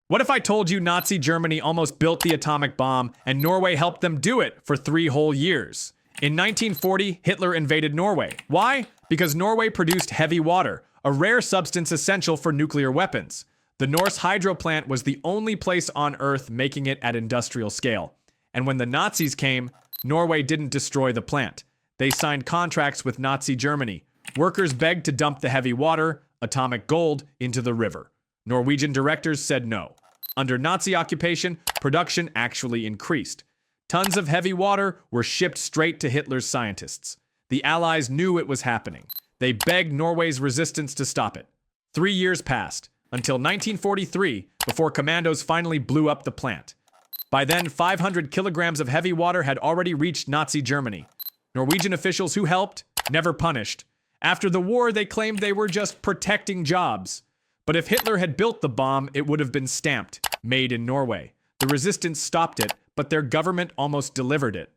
What if I told you Nazi Germany almost built the atomic bomb and Norway helped them do it for 3 whole years? In 1940, Hitler invaded Norway. Why? Because Norway produced heavy water, a rare substance essential for nuclear weapons. The Norse hydro plant was the only place on Earth making it at industrial scale. And when the Nazis came, Norway didn't destroy the plant. They signed contracts with Nazi Germany. Workers begged to dump the heavy water, atomic gold, into the river. Norwegian directors said no. Under Nazi occupation, production actually increased. Tons of heavy water were shipped straight to Hitler's scientists. The Allies knew it was happening. They begged Norway's resistance to stop it. 3 years passed, until 1943, before commandos finally blew up the plant. By then, 500 kilograms of heavy water had already reached Nazi Germany. Norwegian officials who helped, never punished. After the war, they claimed they were just protecting jobs. But if Hitler had built the bomb, it would have been stamped, made in Norway. The resistance stopped it, but their government almost delivered it.